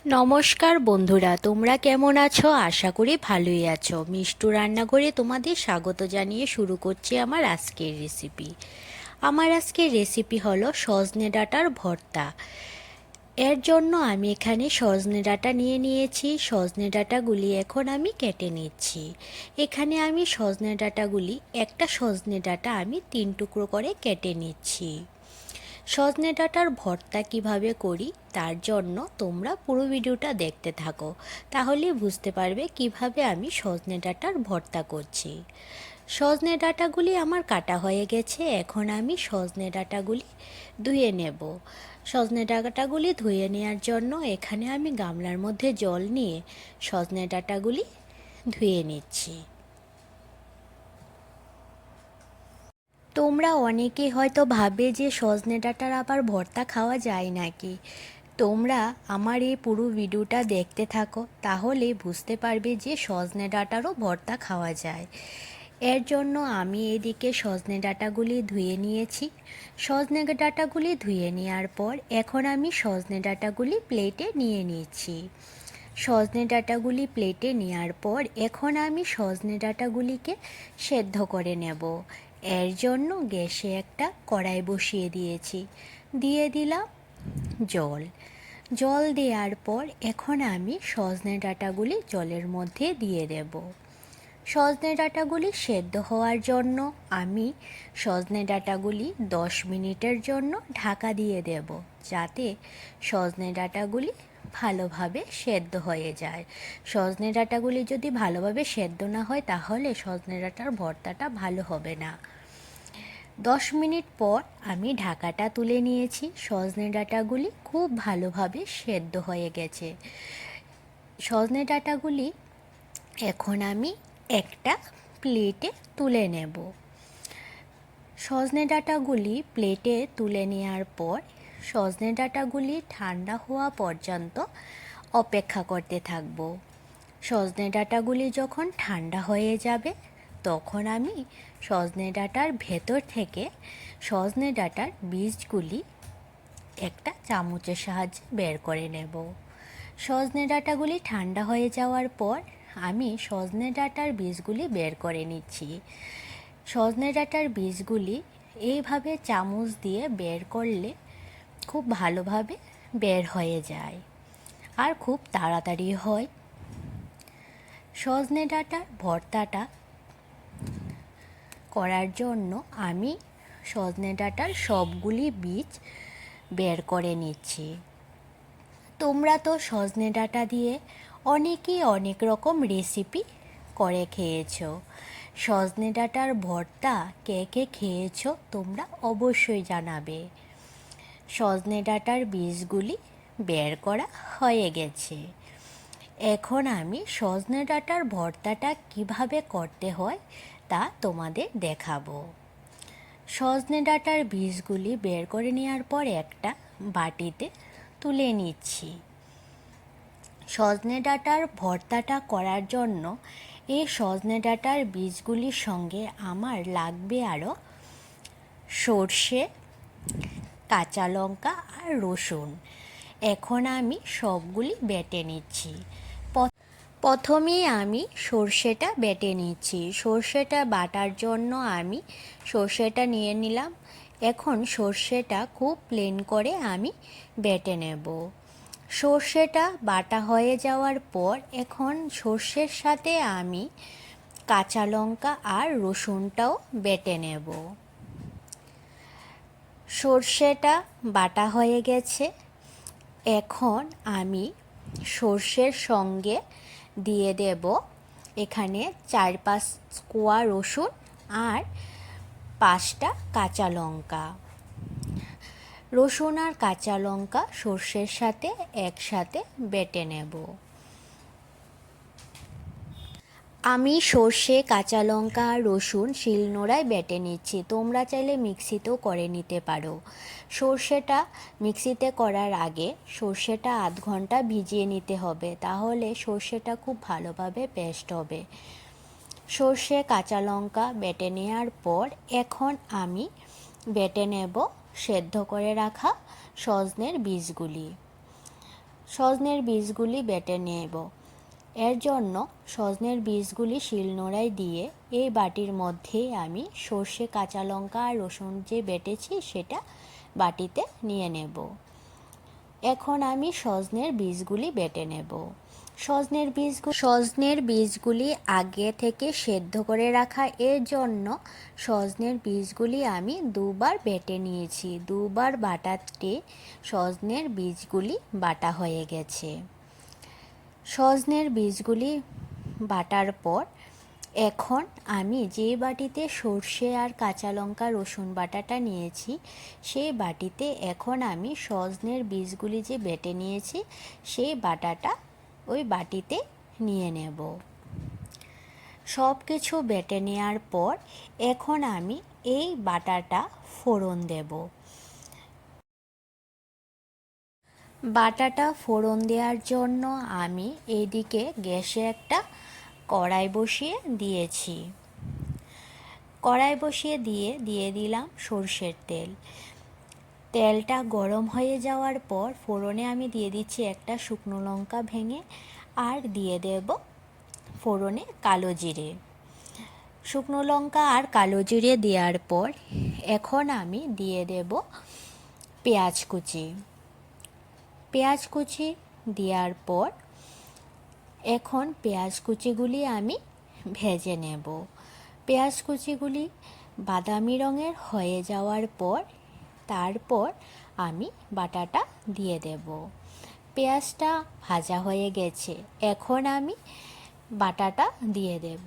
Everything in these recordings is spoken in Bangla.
নমস্কার বন্ধুরা, তোমরা কেমন আছো? আশা করি ভালোই আছো। মিষ্টু রান্নাঘরে তোমাদের স্বাগত জানিয়ে শুরু করছি আমার আজকের রেসিপি। আমার আজকের রেসিপি হলো সজনে ডাঁটার ভর্তা। এর জন্য আমি এখানে সজনে ডাঁটা নিয়ে নিয়েছি। সজনে ডাঁটাগুলি এখন আমি কেটে নিচ্ছি। এখানে আমি সজনে ডাঁটাগুলি একটা সজনে ডাঁটা আমি 3 টুকরো করে কেটে নিচ্ছি। সজনে ডাঁটার ভর্তা কিভাবে করি তার জন্য তোমরা পুরো ভিডিওটা দেখতে থাকো, তাহলে বুঝতে পারবে কিভাবে আমি সজনে ডাঁটার ভর্তা করছি। সজনে ডাঁটাগুলি আমার কাটা হয়ে গেছে। এখন আমি সজনে ডাঁটাগুলি ধুয়ে নেব। সজনে ডাঁটাগুলি ধুয়ে নেওয়ার জন্য এখানে আমি গামলার মধ্যে জল নিয়ে সজনে ডাঁটাগুলি ধুয়ে নিচ্ছি। তোমরা অনেকেই হয়তো ভাবে যে সজনে ডাঁটার আবার ভর্তা খাওয়া যায় নাকি। তোমরা আমার এই পুরো ভিডিওটা দেখতে থাকো, তাহলে বুঝতে পারবে যে সজনে ডাঁটারও ভর্তা খাওয়া যায়। এর জন্য আমি এদিকে সজনে ডাঁটাগুলি ধুয়ে নিয়েছি। সজনে ডাঁটাগুলি ধুয়ে নেওয়ার পর এখন আমি সজনে ডাঁটাগুলি প্লেটে নিয়ে নিচ্ছি। সজনে ডাঁটাগুলি প্লেটে নেওয়ার পর এখন আমি সজনে ডাঁটাগুলিকে সেদ্ধ করে নেব। এর জন্য গ্যাসে একটা কড়াই বসিয়ে দিয়েছি। দিয়ে দিলাম জল। জল দেওয়ার পর এখন আমি সজনে ডাঁটাগুলি জলের মধ্যে দিয়ে দেব। সজনে ডাঁটাগুলি সেদ্ধ হওয়ার জন্য আমি সজনে ডাঁটাগুলি 10 মিনিটের জন্য ঢাকা দিয়ে দেব, যাতে সজনে ডাঁটাগুলি ভালোভাবে সেদ্ধ হয়ে যায়। সজনে ডাঁটাগুলি যদি ভালোভাবে সেদ্ধ না হয় তাহলে সজনে ডাঁটার ভর্তাটা ভালো হবে না। 10 মিনিট পর আমি ঢাকাটা তুলে নিয়েছি। সজনে ডাঁটাগুলি খুব ভালোভাবে সেদ্ধ হয়ে গেছে। সজনে ডাঁটাগুলি এখন আমি একটা প্লেটে তুলে নেব। সজনে ডাঁটাগুলি প্লেটে তুলে নেওয়ার পর সজনে ডাঁটাগুলি ঠান্ডা হওয়া পর্যন্ত অপেক্ষা করতে থাকব। সজনে ডাঁটাগুলি যখন ঠান্ডা হয়ে যাবে তখন আমি সজনে ডাঁটার ভেতর থেকে সজনে ডাঁটার বীজগুলি একটা চামচের সাহায্যে বের করে নেব। সজনে ডাঁটাগুলি ঠান্ডা হয়ে যাওয়ার পর আমি সজনে ডাঁটার বীজগুলি বের করে নিচ্ছি। সজনে ডাঁটার বীজগুলি এইভাবে চামচ দিয়ে বের করলে খুব ভালোভাবে বের হয়ে যায় আর খুব তাড়াতাড়ি হয়। সজনে ডাঁটার ভর্তাটা করার জন্য আমি সজনে ডাঁটার সবগুলি বীজ বের করে নিচ্ছি। তোমরা তো সজনে ডাঁটা দিয়ে অনেকেই অনেক রকম রেসিপি করে খেয়েছো। সজনে ডাঁটার ভর্তা কে কে খেয়েছো তোমরা অবশ্যই জানাবে। সজনে ডাঁটার বীজগুলি বের করা হয়ে গেছে। এখন আমি সজনে ডাঁটার ভর্তাটা কিভাবে করতে হয় তা তোমাদের দেখাবো। সজনে ডাঁটার বীজগুলি বের করে নেওয়ার পর একটা বাটিতে তুলে নিচ্ছি। সজনে ডাঁটার ভর্তাটা করার জন্য এই সজনে ডাঁটার বীজগুলির সঙ্গে আমার লাগবে আরও সর্ষে, কাঁচা লঙ্কা আর রসুন। এখন আমি সবগুলি বেটে নিচ্ছি। প্রথমেই আমি সর্ষেটা বেটে নিচ্ছি। সর্ষেটা বাটার জন্য আমি সর্ষেটা নিয়ে নিলাম। এখন সর্ষেটা খুব প্লেন করে আমি বেটে নেব। সর্ষেটা বাটা হয়ে যাওয়ার পর এখন সর্ষের সাথে আমি কাঁচা লঙ্কা আর রসুনটাও বেটে নেব। সর্ষেটা বাটা হয়ে গেছে। এখন আমি সর্ষের সঙ্গে দিয়ে দেব এখানে 4-5 কোয়া রসুন আর 5টা কাঁচা লঙ্কা। রসুন আর কাঁচা লঙ্কা সর্ষের সাথে একসাথে বেটে নেব। আমি সর্ষে, কাঁচা লঙ্কা আর রসুন শিলনোড়ায় বেটে নিচ্ছি। তোমরা চাইলে মিক্সিতেও করে নিতে পারো। সর্ষেটা মিক্সিতে করার আগে সর্ষেটা আধ ঘন্টা ভিজিয়ে নিতে হবে, তাহলে সর্ষেটা খুব ভালোভাবে পেস্ট হবে। সর্ষে, কাঁচা লঙ্কা বেটে নেওয়ার পর এখন আমি বেটে নেব সেদ্ধ করে রাখা সজনের বীজগুলি। সজনের বীজগুলি বেটে নেব। এর জন্য সজনের বীজগুলি শিলনোড়ায় দিয়ে এই বাটির মধ্যে আমি সর্ষে, কাঁচা লঙ্কা আর রসুন যে বেটেছি সেটা বাটিতে নিয়ে নেব। এখন আমি সজনের বীজগুলি বেটে নেব। সজনের বীজগুলি আগে থেকে সেদ্ধ করে রাখা, এর জন্য সজনের বীজগুলি আমি দুবার বেটে নিয়েছি। দুবার বাটাতে সজনের বীজগুলি বাটা হয়ে গেছে। সজনের বীজগুলি বাটার পর এখন আমি যে বাটিতে সর্ষে আর কাঁচা লঙ্কা রসুন বাটাটা নিয়েছি সেই বাটিতে এখন আমি সজনের বীজগুলি যে বেটে নিয়েছি সেই বাটাটা ওই বাটিতে নিয়ে নেব। সব কিছু বেটে নেওয়ার পর এখন আমি এই বাটাটা ফোড়ন দেব। বাটাটা ফোড়ন দেওয়ার জন্য আমি এইদিকে গ্যাসে একটা কড়াই বসিয়ে দিয়েছি। কড়াই বসিয়ে দিয়ে দিলাম সর্ষের তেল। তেলটা গরম হয়ে যাওয়ার পর ফোড়নে আমি দিয়ে দিচ্ছি একটা শুকনো লঙ্কা ভেঙে, আর দিয়ে দেব ফোড়নে কালো জিরে। শুকনো লঙ্কা আর কালো জিরে দেওয়ার পর এখন আমি দিয়ে দেব পেঁয়াজ কুচি। পেঁয়াজ কুচি দেওয়ার পর এখন পেঁয়াজ কুচিগুলি আমি ভেজে নেব। পেঁয়াজ কুচিগুলি বাদামি রঙের হয়ে যাওয়ার পর তারপর আমি বাটাটা দিয়ে দেব। পেঁয়াজটা ভাজা হয়ে গেছে, এখন আমি বাটাটা দিয়ে দেব।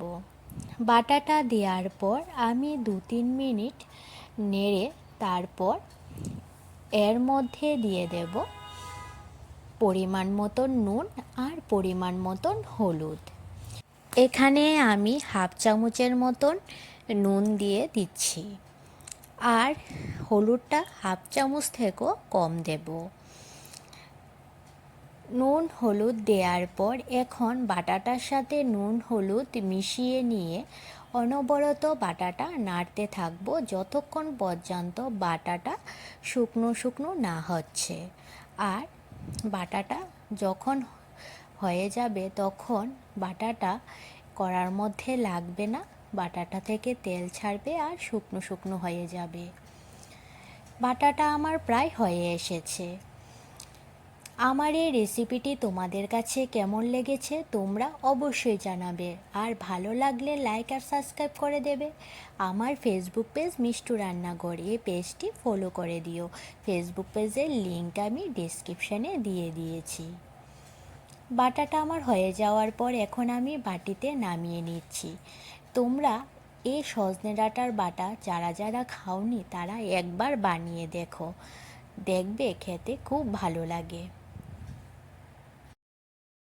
বাটাটা দেওয়ার পর আমি 2-3 মিনিট নেড়ে তারপর এর মধ্যে দিয়ে দেব পরিমাণ মতন নুন আর পরিমাণ মতন হলুদ। এখানে আমি 1/2 চামচের মতন নুন দিয়ে দিচ্ছি, আর হলুদটা 1/2 চামচ থেকেও কম দেব। নুন হলুদ দেওয়ার পর এখন বাটাটার সাথে নুন হলুদ মিশিয়ে নিয়ে অনবরত বাটাটা নাড়তে থাকবো যতক্ষণ পর্যন্ত বাটাটা শুকনো শুকনো না হচ্ছে। আর বাটাটা যখন হয়ে যাবে তখন বাটাটা কড়ার মধ্যে লাগবে না, বাটাটা থেকে তেল ছাড়বে আর শুকনো শুকনো হয়ে যাবে। বাটাটা আমার প্রায় হয়ে এসেছে। আমার এই রেসিপিটি তোমাদের কাছে কেমন লেগেছে তোমরা অবশ্যই জানাবে, আর ভালো লাগলে লাইক আর সাবস্ক্রাইব করে দেবে। আমার ফেসবুক পেজ মিষ্টু রান্নাঘর, এই পেজটি ফলো করে দিও। ফেসবুক পেজের লিঙ্ক আমি ডেসক্রিপশানে দিয়ে দিয়েছি। বাটাটা আমার হয়ে যাওয়ার পর এখন আমি বাটিতে নামিয়ে নিচ্ছি। তোমরা এই সজনে ডাঁটার বাটা যারা যারা খাওনি তারা একবার বানিয়ে দেখো, দেখবে খেতে খুব ভালো লাগে।